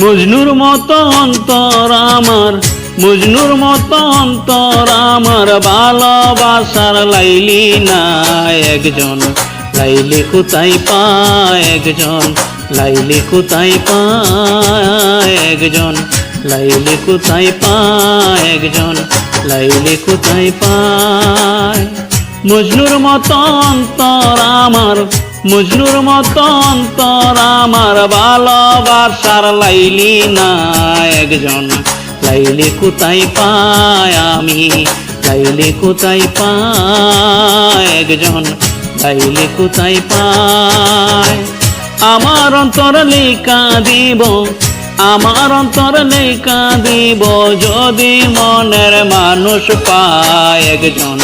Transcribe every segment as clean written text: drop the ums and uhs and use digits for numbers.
মজনুর মতো অন্তর আমার, মজনুর মতো অন্তর আমার, ভালোবাসার লাইলি না একজন, লাইলি কোথায় পায় একজন, লাইলি কোথায় পায় একজন, লাইলি কোথায় পায় একজন, লাইলি কোথায় পায়। মজনুর মতো অন্তর আমার, মজনুর মতো অন্তর আমার, ভালোবাসার লাইলি না একজন, লাইলি কোথায় পায় আমি, লাইলি কোথায় পায় একজন, লাইলি কোথায় পায়। আমার অন্তর লেখা দিব, আমার অন্তর লেখা দিব, যদি মনের মানুষ পায় একজন,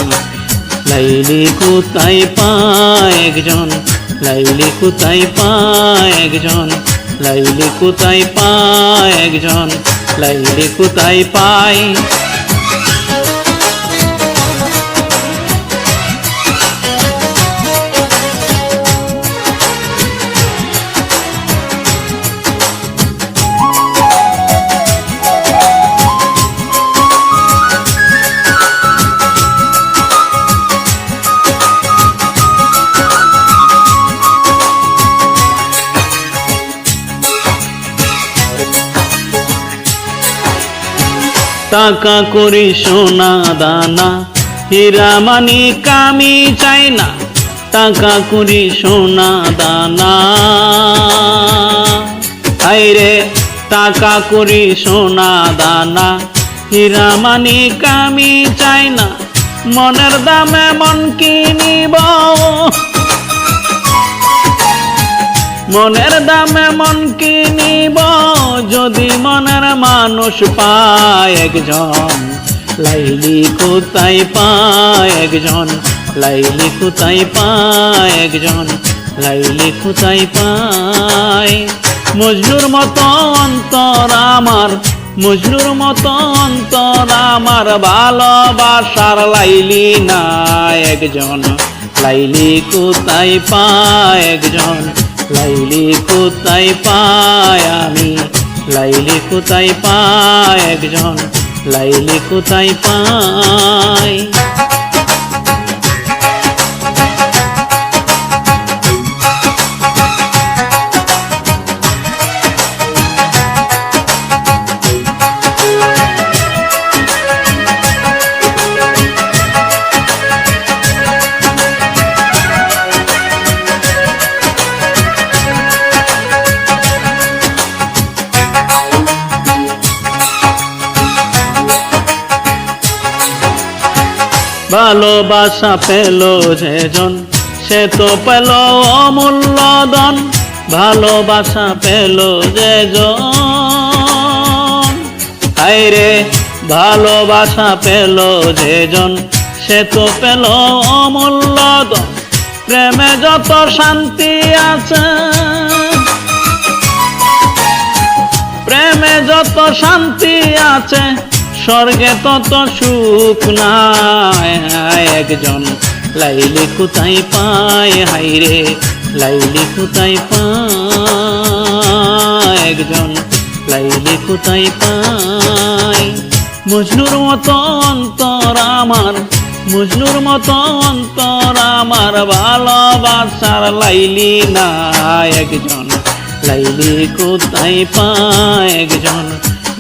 লাইলি কোথায় পায় একজন, লাইলি কোথায় পায় একজন, লাইলি কোথায় পায় একজন, লাইলি কোথায় পায়। টাকা করি সোনা দানা, হীরা মানিক আমি চাই না, টাকা করি সোনা দানা, হায়রে টাকা করি সোনা দানা, হীরা মানিক আমি চাই না, মনের দামে মন কিনিব, মনের দামে মন কিনিব, যদি মনের মানুষ পায় একজন, লাইলি কোথায় পায় একজন, লাইলি কোথায় পায় একজন, লাইলি কোথায় পায়। মজনুর মতো অন্তর আমার, মজনুর মতো অন্তর আমার, ভালোবাসার লাইলি না একজন, লাইলি কোথায় পায় একজন, লাইলি কোথায় পায় আমি, লাইলি কোথায় পায় একজন, লাইলি কোথায় পায়। ভালোবাসা পেল যেজন, সে তো পেল অমূল্য ধন, ভালোবাসা পেল যেজন, হায়রে ভালোবাসা পেল যেজন, সে তো পেল অমূল্য ধন। প্রেমে যত শান্তি আছে, প্রেমে যত শান্তি আছে, স্বর্গে তত সুখ নাই একজন, লাইলি কোথায় পায় হায়রে, লাইলি কোথায় পায় একজন, লাইলি কোথায় পায়। মজনুর মতো অন্তর আমার, মজনুর মতো অন্তর আমার, ভালোবাসার লাইলি না একজন, লাইলি কোথায় পায় একজন,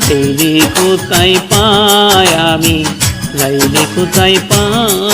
লাইলি কোথায় পায় আমি, লাইলি কোথায় পায়।